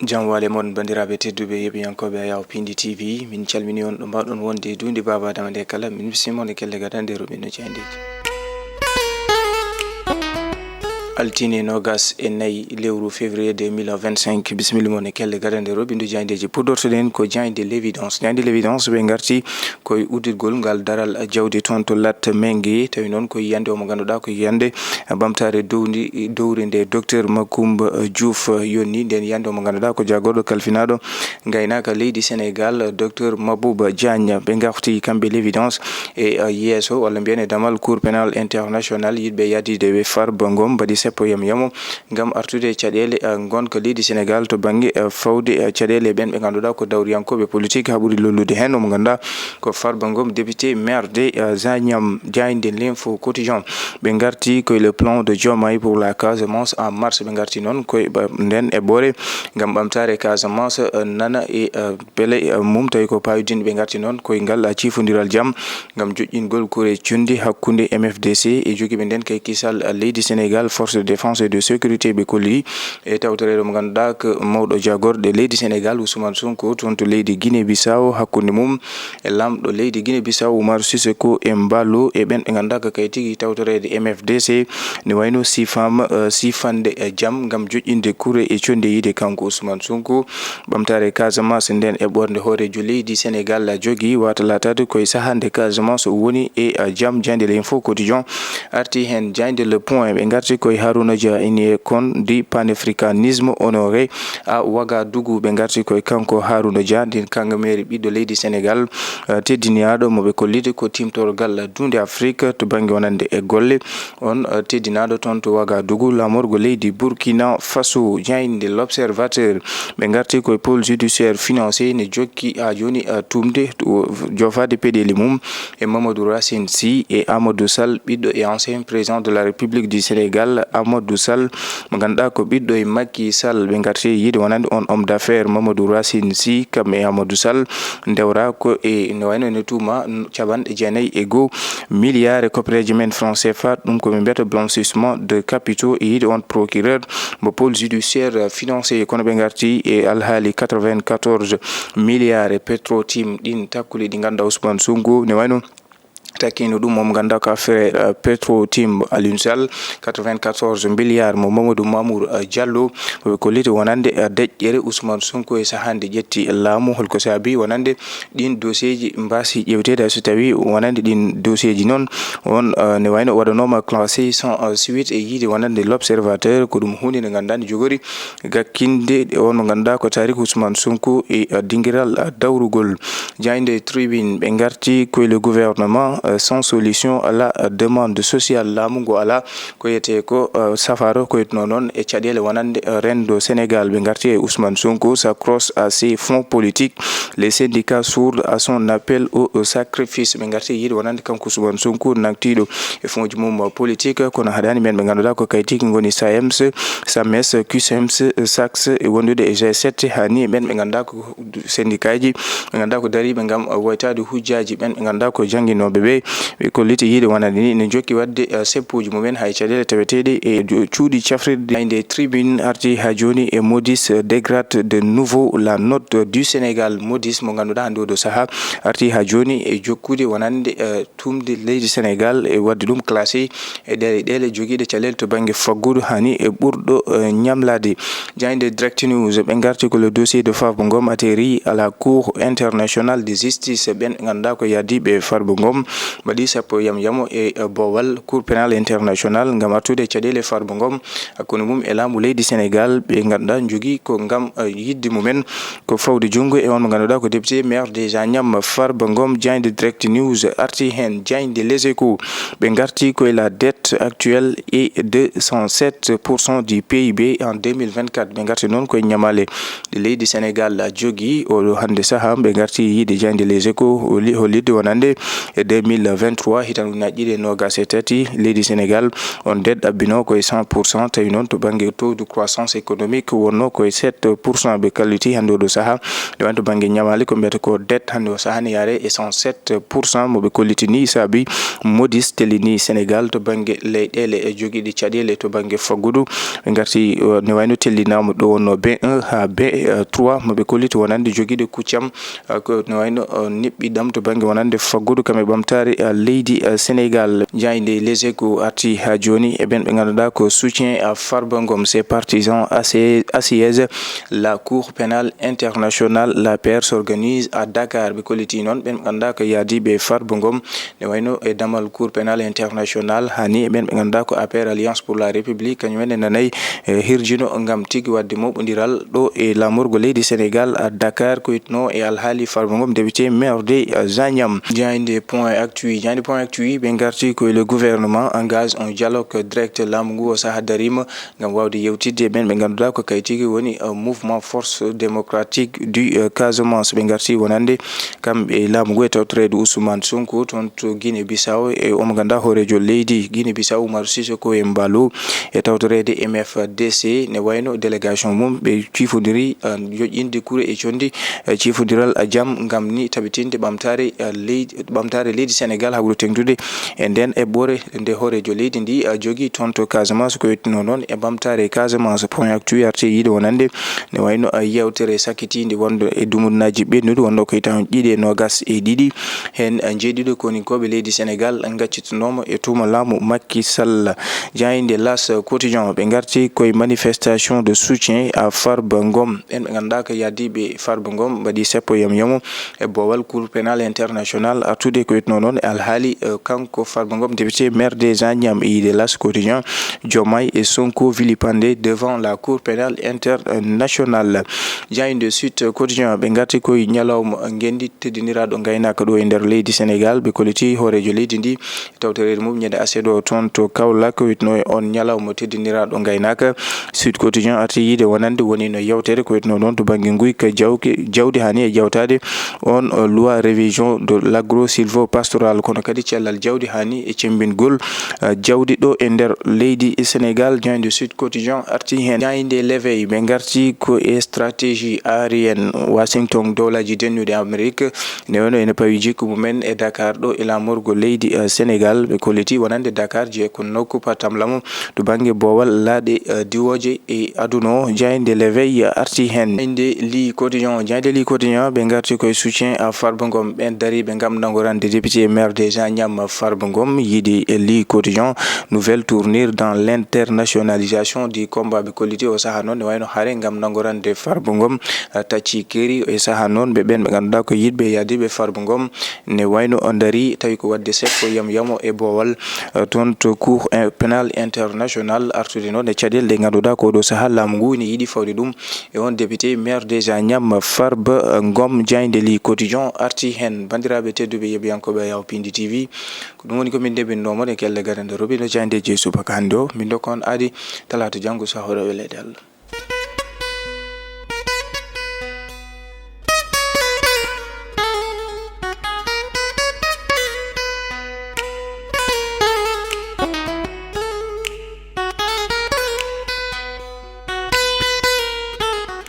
Jamwale mon bandiraɓe tedduɓe yeɓiyankoɓe Ayaw Pindi TV min calmini on ɗo mbawɗon wonde dundi baba adama nde kala min bisimon e kelle gadande roɓe no candeji altine nogas e nayi lewru février 2025 bisimilla mon e kelle gadande roɓe ndu jandeji puɗɗortoɗen ko jande l'évidence ɓe garti koye udirgol ngal daral jawdi toon to latte mengue tawi noon koye yiyande omo ganduɗa ko yiyande ɓamtare dowri nde docteur Macoumba Diouf yonni nden yiyande omo ganduɗa ko jagorɗo kalfinaɗo gaynaka leydi Sénégal docteur Mabouba Diagne ɓe garti kamɓe l'évidence e yeeso walla mbiyen e damal cour pénal international yiɗɓe yadide ɓe Farba Ngom mbaɗi seppo yamo ngam artude caɗele gonka leydi Sénégal to banggue fawde caɗele ɓen ɓe ganduɗa ko dawriyankoɓe politique ha ɓuuri lollude hen omo ganduɗa ko Farba Ngom député maire de Zagnam Diagne l'info quotidien ɓe garti koye le plan de Diomaye pour la Casamance en mars ɓe garti noon koye nden e ɓoore ngam ɓamtare Casamance nana e beele mum tawi ko payudinde ɓe garti noon koye ngal cifodiral jaam ngam joƴƴingol kore cundi hakkude MFDC e joguiɓe nden kay kisal leydi Sénégal force de défense et de sécurité ɓe kolli e tawtorede mo ganduɗa ko mawɗo jagorɗo leydi Sénégal Ousmane Sonko toon to leydi Guinée Bissau hakkude mum e lamɗo leydi Guinée Bissau Oumar Sissoko Emballo e ɓen ɓe ganduɗa ko kay tigui tawtorede MFDC ne wayno sifande jaam ngam joƴƴinde kure e conde yiide kanko Ousmane Sonko ɓamtare Casamance nden e ɓorde hoorejo leydi Sénégal jogui wata latade koye sahande Casamance woni e jaam jande l'info quotidien arti hen jande le point ɓe garti koye Harouna Dia ini kon du panafricanisme honoré à Ouagadougou ɓe garti koye kanko Harouna Dia ndin kangameri ɓiɗɗo leydi Sénégal teddiniyaɗo moɓe kollide ko timtorgal dunde Afrique to banggue wonande e golle on teddinaɗo toon to Ouagadougou lamorgo leydi Burkina Faso jayde l'observateur ɓe garti koye pôle judiciaire financier ne jokki ha joni tumde jofade peɗeli mum e Mamadou Racine Sy et Amadou Sall ɓiɗɗo et ancien président de la République du Sénégal Amadou Sall mo ganduɗa ko ɓiɗɗo e Macky Sall ɓe garti yiide wonande on homme d'affaires Mamadou Racine Sy kam e Amadou Sall dewra ko e ne wayno ne tuma caɓanɗe jeenayyi e goho milliard e koppereje men franc CFA ɗum koɓe mbiyata blanchissement de capitaux e yiide on procureur mo pôle judiciaire financier kono ɓe garti e alhaali 94 milliards e Petro-Tim ɗin takkuli ɗi ganduɗa Ousmane Sonko ne wayno takkino ɗum momo ganduɗa ko affaire Petro-Tim Aliou Sall 94 milliards mo Mamadou Mamour Diallo ɓe kollite wonande deƴƴere Ousmane Sonko e sahande ƴetti laamu holko saabi wonande ɗin dossier ji mbasi ƴewtede so tawi wonande ɗin dossier ji noon on ne wayno waɗanoma classé sans suite e yiide wonande l'observateur ko ɗum hunde nde ganduɗa nde jogori gakkinde on mo ganduɗa ko tarik Ousmane Sonko e dinguiral dawrugol jayde tribune ɓe garti koye le gouvernement sans solution à la demande sociale laamu ala ko yete ko safaro ko yetno non e caɗele wonande rendo Sénégal ɓe garti e Ousmane Sonko s'accroche à ses fonds politiques les syndicats sourds à son appel au sacrifice ɓe garti yiide wonande kanko Ousmane Sonko naktiɗo e fonds ji mum politique kono haɗani men ɓe ganduɗa ko kaytiki goni SAEMS SAMES CUSEMS SACS e wondude e G7 hani ɓen ɓe ganduɗa ko syndicat ji ɓe ganduɗa ko dariɓe gam woytade hujjaji ɓen ɓe ganduɗa ko jangguinoɓe ɓe kolliti yiide wonande ni ne jokki wadde seppuji mumen hay caɗele taweteɗe e cuuɗi cafrirde inde tribune arti ha joni e Moody's dégrade de nouveau la note du Sénégal Moody's mo ganduɗa hande oɗo saaha arti ha joni e jokkude wonande tumde leydi Sénégal e wadde ɗum classé e ɗele joguiɗe caɗele to banggue faggudu hani e ɓurɗo ñamlade jayde direct news ɓe garti ko le dossier de Farba Ngom atterri à la cour internationale de justice ɓen ɓe ganduɗa ko yadiɓe Farba Ngom mbaɗi sappo yamo e bowal cour pénal international ngam artude caɗele Farba Ngom hakkude mum e laamu leydi Sénégal ɓe ganduɗa jogui ko ngam yidde mumen ko fawde junggo e on mo ganduɗa ko député maire des Agnam Farba Ngom jayde direct news arti hen jayde les échos ɓe garti koye la dette actuelle est de 107% du PIB en 2024 ɓe garti noon koye ñamale de leydi Sénégal jogui o hande saaha ɓe garti yiide jayde les échos hollide wonande e 2024 2023 hitande ujunaje nogas e tati leydi Sénégal on det abbino koye 100% tawi noon to banggue taux de croissance économique wonno koye 7% ɓe kalliti hande oɗo saaha nde wani to banggue ñamali ko mbiyata ko det hande o saaha ne yaare e 107% moɓe kollitini saabi modis telini Sénégal to banggue leyɗele e joguiɗi caɗele to banggue faggudu ɓe garti ne wayno tellinama ɗo wonno B1 ha B3 moɓe kolliti wonande joguiɗe kuccam ko ne wayno niɓɓiɗam to banggue wonande faggudu kam e ɓamtare leydi Sénégal. Jayde Les Échos arti ha joni e ɓen ɓe ganduɗa ko soutien à Farba Ngom, ses partisans assiègent la cour pénale internationale. La paire s'organise à Dakar. Ɓe kolliti noon ɓen ɓe ganduɗa ko yaadiɓe Farba Ngom ne wayno e damal cour pénale internationale hani e ɓen ɓe ganduɗa ko APR Alliance pour la République kañumen en nanayi hirjino ngam tigui wadde moɓodiral ɗo e lamorgo leydi Sénégal à Dakar ko yitno e alhaali Farba Ngom député maire de Zagnam. Jayde point actu ɓe garti ko le gouvernement engage un dialogue direct laamu ngu o saaha darima ngam wawde yewtidde e ɓen ɓe ganduɗa ko kay tigui woni mouvement force démocratique du Casamance. Ɓe garti wonande kamɓe laamu ngu e tawtorede Ousmane Sonko toon to Guinée Bissau e omo ganduɗa hoorejo leydi Guinée Bissau Oumar Sissoko e Mballo e tawtorede MFDC ne wayno délégation mum ɓe cifodiri joƴƴinde kuure e condi cifodiral jaam ngam ni tabitinde ɓamtare leydi Sénégal hawru tengtude e nden eɓɓore nde hoorejo leydi ndi jogui toon to Casamance ko yettino noon e ɓamtare Casamance. Point actu arte yiide wonande ne wayno yewtere sakkitinde wonde e dumunaji ɓennude wonno ko yitan ɗiɗi hen jeeɗiɗo koninkoɓe leydi Sénégal gaccitanoma e tuma laamu Macky Sall. Jayde L'As quotidien ɓe garti koye manifestation de soutien à Farba Ngom en ɓe ganduɗa ko yaadiɓe Farba Ngom mbaɗi seppo yamo e boowal cour pénal international artude ko yitno noon e alhaali kanko Farba Ngom député maire des Agnam. Yiide L'As quotidien Diomaye et Sonko vilipendé devant la cour pénale internationale. Jayde Sud quotidien ɓe garti koye ñalawma gendi teddiniraɗo gaynaka ɗo e nder leydi Sénégal ɓe kolliti hoorejo leydi ndi tawtorede mum ñande aseɗo toon to Kaolack witno e on ñalawma teddiniraɗo gaynaka. Sud quotidien arti yiide wonande woni no yewtere ko witno noon to banggue guyka jawdi hani e jawtade on loi révision de l'agro silvo pastoral kono kadi cellal jawdi hani e cembingol jawdi ɗo e nder leydi Sénégal. Jayde Sud quotidien arti hen. Jayde L'éveil ɓe garti ko e stratégie aérienne Washington dowlaji dennude Amérique ne wayno ene pawi jikku mumen e Dakar ɗo e lamorgo leydi Sénégal. Ɓe kolliti wonande Dakar je ko nokku patamlamu to banggue boowal laaɗe diwoje e aduna o. Jayde L'éveil arti hen. Jayde Li quotidien ɓe garti koye soutien à Farba Ngom ɓen dari ɓe gam nagorande député maire des Agnam Farba Ngom. Yiide Li quotidien nouvelle tournure dans l'internationalisation du combat. Ɓe kolliti o saaha noon ne wayno haare gam nagorande Farba Ngom tacci keeri e saaha noon ɓe ɓen ɓe ganduɗa ko yiɗɓe yaadiɓe Farba Ngom ne wayno dari tawi ko wadde seppo yamo e boowal toon to cour pénal international artude noon e caɗele ɗe ganduɗa koɗo saaha laamu ngu ne yiiɗi fawde ɗum e on député maire des Agnam Farba Ngom. Jayde Li quotidien arti hen. Bandiraɓe tedduɓe yeɓiyankoɓe Yaw Pindi TV ko ɗum woni komin ndebinnomo e kelle garande robi no jayde je subaka hande o min dokka on aadi talata janggo sahora welede Allah.